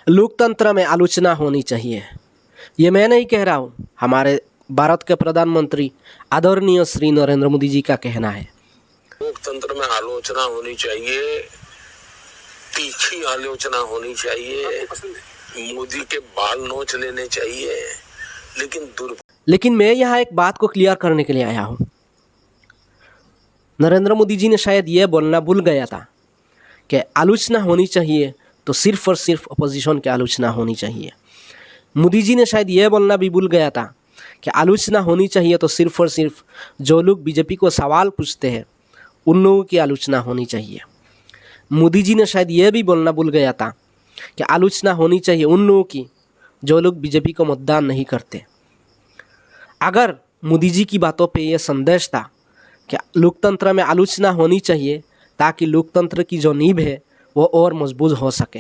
लोकतंत्र में आलोचना होनी चाहिए। ये मैं नहीं कह रहा हूँ, हमारे भारत के प्रधानमंत्री आदरणीय श्री नरेंद्र मोदी जी का कहना है। लोकतंत्र में आलोचना होनी चाहिए, तीखी आलोचना होनी चाहिए, मोदी के बाल नोच लेने चाहिए, लेकिन मैं यहाँ एक बात को क्लियर करने के लिए आया हूँ। नरेंद्र मोदी जी ने शायद ये बोलना भूल गया था कि आलोचना होनी चाहिए तो सिर्फ और सिर्फ अपोजिशन की आलोचना होनी चाहिए। मोदी जी ने शायद ये बोलना भी भूल गया था कि आलोचना होनी चाहिए तो सिर्फ और सिर्फ जो लोग बीजेपी को सवाल पूछते हैं उन लोगों की आलोचना होनी चाहिए। मोदी जी ने शायद ये भी बोलना भूल गया था कि आलोचना होनी चाहिए उन लोगों की जो लोग बीजेपी को मतदान नहीं करते। अगर मोदी जी की बातों पे ये संदेश था कि लोकतंत्र में आलोचना होनी चाहिए ताकि लोकतंत्र की जो नींव है वो और मजबूत हो सके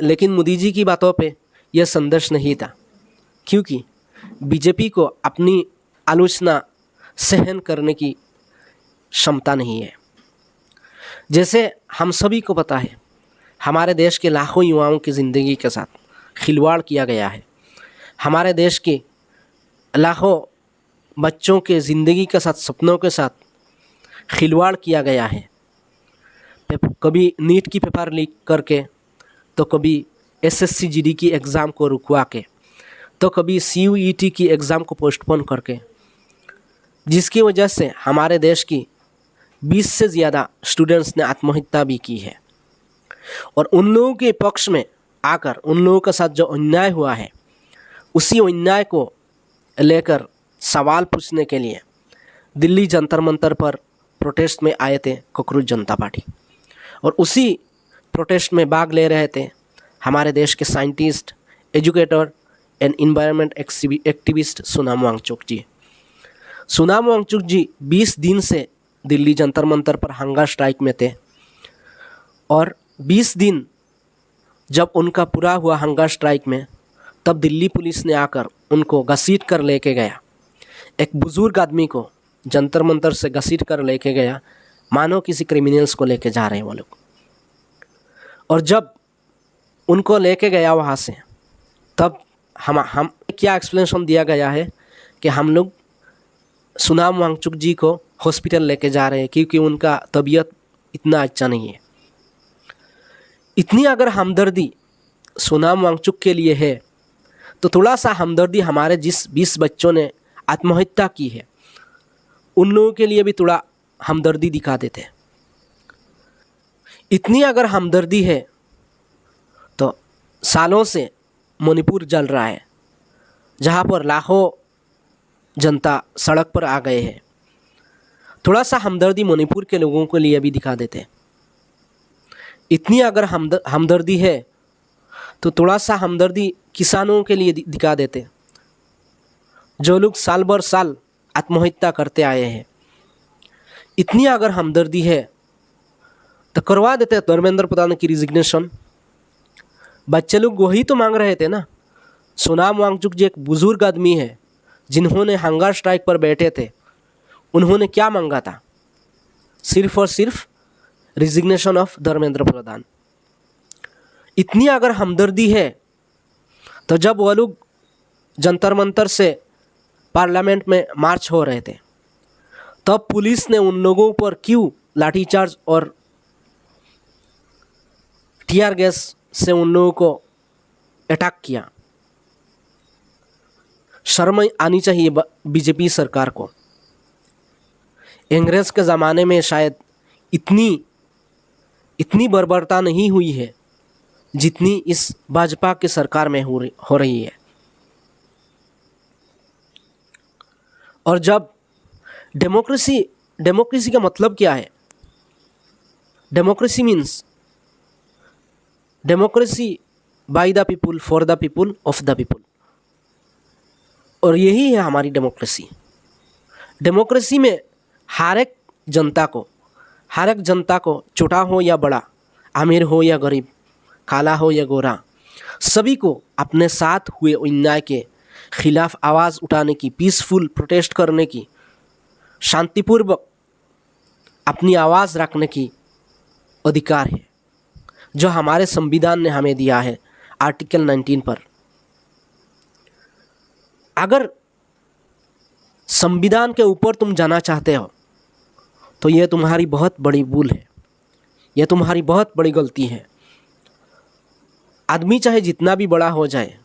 लेकिन मोदी जी की बातों पे यह संदेश नहीं था, क्योंकि बीजेपी को अपनी आलोचना सहन करने की क्षमता नहीं है। जैसे हम सभी को पता है, हमारे देश के लाखों युवाओं की ज़िंदगी के साथ खिलवाड़ किया गया है। हमारे देश के लाखों बच्चों के ज़िंदगी के साथ, सपनों के साथ खिलवाड़ किया गया है। कभी नीट की पेपर लीक करके, तो कभी एसएससी जीडी की एग्ज़ाम को रुकवा के, तो कभी सीयूईटी की एग्ज़ाम को पोस्टपोन करके, जिसकी वजह से हमारे देश की 20 से ज़्यादा स्टूडेंट्स ने आत्महत्या भी की है। और उन लोगों के पक्ष में आकर उन लोगों के साथ जो अन्याय हुआ है, उसी अन्याय को लेकर सवाल पूछने के लिए दिल्ली जंतर मंतर पर प्रोटेस्ट में आए थे कॉकरोच जनता पार्टी। और उसी प्रोटेस्ट में भाग ले रहे थे हमारे देश के scientist, educator and environment activist Sonam Wangchuk ji. Sonam Wangchuk ji 20 दिन से दिल्ली जंतर मंतर पर हंगर स्ट्राइक में थे, और 20 दिन जब उनका पूरा हुआ हंगर स्ट्राइक में, तब दिल्ली पुलिस ने आकर उनको घसीट कर लेके गया। एक बुजुर्ग आदमी को जंतर मंतर से घसीट कर लेके गया, मानो किसी क्रिमिनल्स को लेके जा रहे हैं वो लोग। और जब उनको लेके गया वहाँ से, तब हम क्या एक्सप्लेनेशन दिया गया है कि हम लोग सोनाम वांगचुक जी को हॉस्पिटल लेके जा रहे हैं क्योंकि उनका तबीयत इतना अच्छा नहीं है। इतनी अगर हमदर्दी सोनाम वांगचुक के लिए है तो थोड़ा सा हमदर्दी हमारे जिस 20 बच्चों ने आत्महत्या की है उन लोगों के लिए भी थोड़ा हमदर्दी दिखा देते। इतनी अगर हमदर्दी है तो सालों से मणिपुर जल रहा है, जहाँ पर लाखों जनता सड़क पर आ गए हैं। थोड़ा सा हमदर्दी मणिपुर के लोगों के लिए भी दिखा देते। इतनी अगर हमदर्दी है तो थोड़ा सा हमदर्दी किसानों के लिए दिखा देते, जो लोग साल भर साल आत्महत्या करते आए हैं। इतनी अगर हमदर्दी है तो करवा देते धर्मेंद्र प्रधान की रिजिग्नेशन। बच्चे लोग वही तो मांग रहे थे ना। सोनाम वांगचुक जी एक बुजुर्ग आदमी है जिन्होंने हंगर स्ट्राइक पर बैठे थे। उन्होंने क्या मांगा था? सिर्फ और सिर्फ रिजिग्नेशन ऑफ धर्मेंद्र प्रधान। इतनी अगर हमदर्दी है तो जब वह लोग जंतर मंतर से पार्लियामेंट में मार्च हो रहे थे, तब पुलिस ने उन लोगों पर क्यों लाठीचार्ज और टीयर गैस से उन लोगों को अटैक किया? शर्म आनी चाहिए बीजेपी सरकार को। अंग्रेज के ज़माने में शायद इतनी बर्बरता नहीं हुई है जितनी इस भाजपा की सरकार में हो रही है। और जब डेमोक्रेसी का मतलब क्या है? Democracy means democracy by the people, for the people, of the people. और यही है हमारी डेमोक्रेसी। डेमोक्रेसी में हर एक जनता को, छोटा हो या बड़ा, अमीर हो या गरीब, काला हो या गोरा, सभी को अपने साथ हुए अन्याय के खिलाफ आवाज़ उठाने की, पीसफुल प्रोटेस्ट करने की, शांतिपूर्वक अपनी आवाज़ रखने की अधिकार है, जो हमारे संविधान ने हमें दिया है आर्टिकल 19 पर। अगर संविधान के ऊपर तुम जाना चाहते हो तो यह तुम्हारी बहुत बड़ी भूल है, यह तुम्हारी बहुत बड़ी गलती है। आदमी चाहे जितना भी बड़ा हो जाए,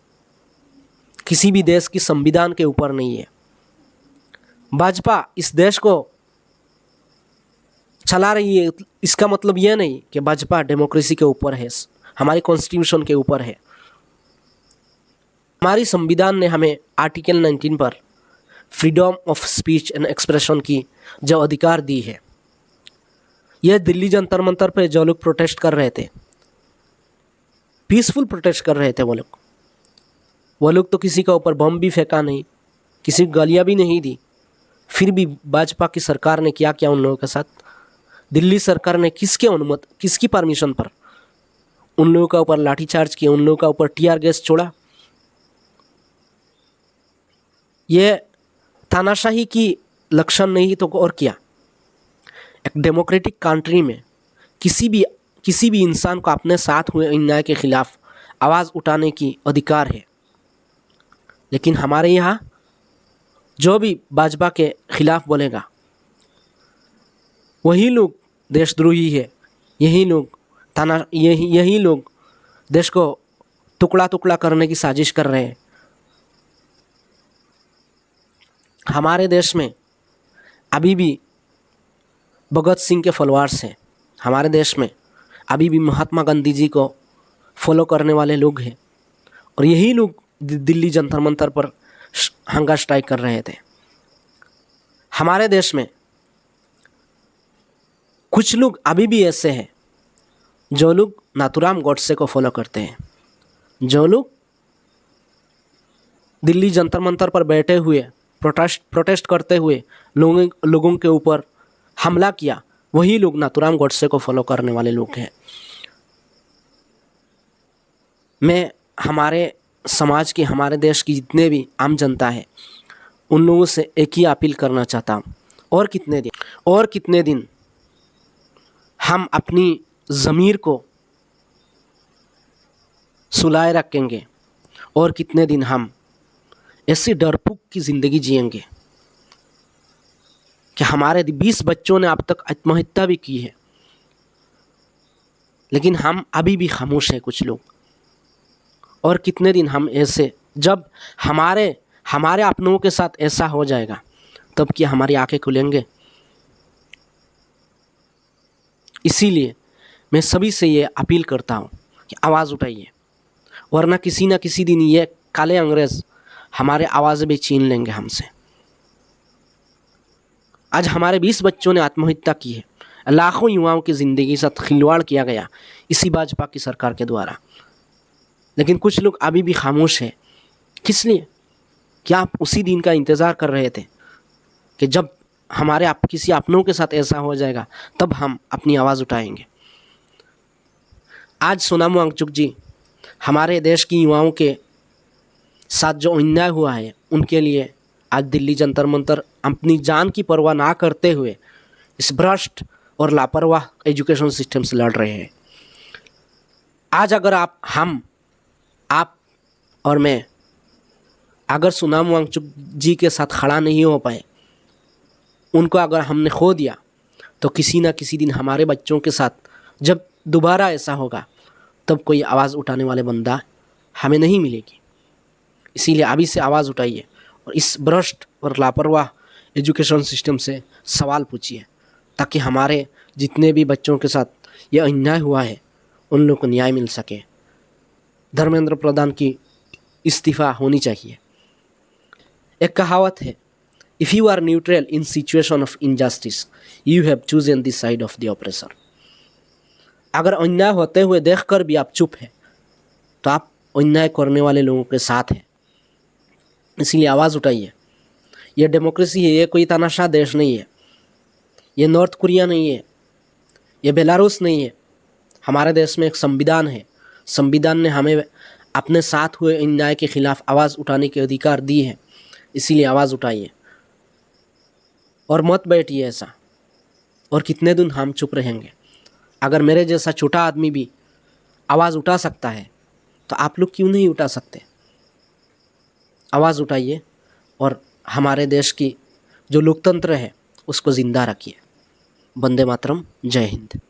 किसी भी देश की संविधान के ऊपर नहीं है। भाजपा इस देश को चला रही है, इसका मतलब यह नहीं कि भाजपा डेमोक्रेसी के ऊपर है, हमारी कॉन्स्टिट्यूशन के ऊपर है। हमारी संविधान ने हमें आर्टिकल 19 पर freedom of speech and expression की जो अधिकार दी है। यह दिल्ली जंतर मंतर पर जो लोग प्रोटेस्ट कर रहे थे, पीसफुल प्रोटेस्ट कर रहे थे, वो लोग तो किसी का ऊपर बम भी फेंका नहीं, किसी को गालियाँ भी नहीं दी। फिर भी भाजपा की सरकार ने क्या किया उन लोगों के साथ? दिल्ली सरकार ने किसके अनुमति, किसकी परमिशन पर उन लोगों का ऊपर लाठीचार्ज किया, उन लोगों का ऊपर टीआर गैस छोड़ा? ये तानाशाही की लक्षण नहीं तो और क्या? एक डेमोक्रेटिक कंट्री में किसी भी इंसान को अपने साथ हुए अन्याय के खिलाफ आवाज़ उठाने की अधिकार है। लेकिन हमारे यहाँ जो भी भाजपा के खिलाफ बोलेगा वही लोग देशद्रोही है, यही लोग देश को टुकड़ा टुकड़ा करने की साजिश कर रहे हैं। हमारे देश में अभी भी भगत सिंह के फॉलोअर्स हैं, हमारे देश में अभी भी महात्मा गांधी जी को फॉलो करने वाले लोग हैं, और यही लोग दिल्ली जंतर मंतर पर हंगर स्ट्राइक कर रहे थे। हमारे देश में कुछ लोग अभी भी ऐसे हैं जो लोग नाथुराम गोडसे को फॉलो करते हैं, जो लोग दिल्ली जंतर मंतर पर बैठे हुए प्रोटेस्ट करते हुए लोगों के ऊपर हमला किया, वही लोग नाथुराम गोडसे को फॉलो करने वाले लोग हैं। मैं हमारे समाज की, हमारे देश की जितने भी आम जनता है, उन लोगों से एक ही अपील करना चाहता हूँ, और कितने दिन हम अपनी ज़मीर को सुलाए रखेंगे, और कितने दिन हम ऐसी डरपोक की ज़िंदगी जिएंगे कि हमारे 20 बच्चों ने अब तक आत्महत्या भी की है, लेकिन हम अभी भी खामोश हैं कुछ लोग। और कितने दिन हम ऐसे, जब हमारे अपनों के साथ ऐसा हो जाएगा तब क्या हमारी आंखें खुलेंगे? इसीलिए मैं सभी से ये अपील करता हूँ कि आवाज़ उठाइए, वरना किसी न किसी दिन ये काले अंग्रेज़ हमारे आवाज़ें भी छीन लेंगे हमसे। आज हमारे 20 बच्चों ने आत्महत्या की है, लाखों युवाओं की ज़िंदगी के साथ खिलवाड़ किया गया इसी भाजपा की सरकार के द्वारा, लेकिन कुछ लोग अभी भी खामोश हैं। किस लिए? क्या आप उसी दिन का इंतज़ार कर रहे थे कि जब हमारे किसी अपनों के साथ ऐसा हो जाएगा तब हम अपनी आवाज़ उठाएंगे? आज सोनाम वांगचुक जी हमारे देश की युवाओं के साथ जो अन्याय हुआ है उनके लिए आज दिल्ली जंतर मंतर अपनी जान की परवाह ना करते हुए इस भ्रष्ट और लापरवाह एजुकेशन सिस्टम से लड़ रहे हैं। आज अगर आप और मैं अगर सोनाम वांगचुक जी के साथ खड़ा नहीं हो पाए, उनको अगर हमने खो दिया, तो किसी ना किसी दिन हमारे बच्चों के साथ जब दोबारा ऐसा होगा तब कोई आवाज़ उठाने वाले बंदा हमें नहीं मिलेगी। इसीलिए अभी से आवाज़ उठाइए और इस भ्रष्ट और लापरवाह एजुकेशन सिस्टम से सवाल पूछिए, ताकि हमारे जितने भी बच्चों के साथ ये अन्याय हुआ है उन लोगों को न्याय मिल सके। धर्मेंद्र प्रधान की इस्तीफ़ा होनी चाहिए। एक कहावत है, if you are neutral in situation of injustice you have chosen this side of the oppressor. अगर अन्याय होते हुए देखकर भी आप चुप हैं तो आप अन्याय करने वाले लोगों के साथ हैं। इसीलिए आवाज़ उठाइए। ये डेमोक्रेसी है, ये कोई तानाशाह देश नहीं है, ये नॉर्थ कोरिया नहीं है, ये बेलारूस नहीं है। हमारे देश में एक संविधान है, संविधान ने हमें अपने साथ हुए अन्याय के खिलाफ आवाज़ उठाने के अधिकार दी है। इसीलिए आवाज़ उठाइए और मत बैठिए ऐसा। और कितने दिन हम चुप रहेंगे? अगर मेरे जैसा छोटा आदमी भी आवाज़ उठा सकता है तो आप लोग क्यों नहीं उठा सकते? आवाज़ उठाइए और हमारे देश की जो लोकतंत्र है उसको ज़िंदा रखिए। वंदे मातरम, जय हिंद।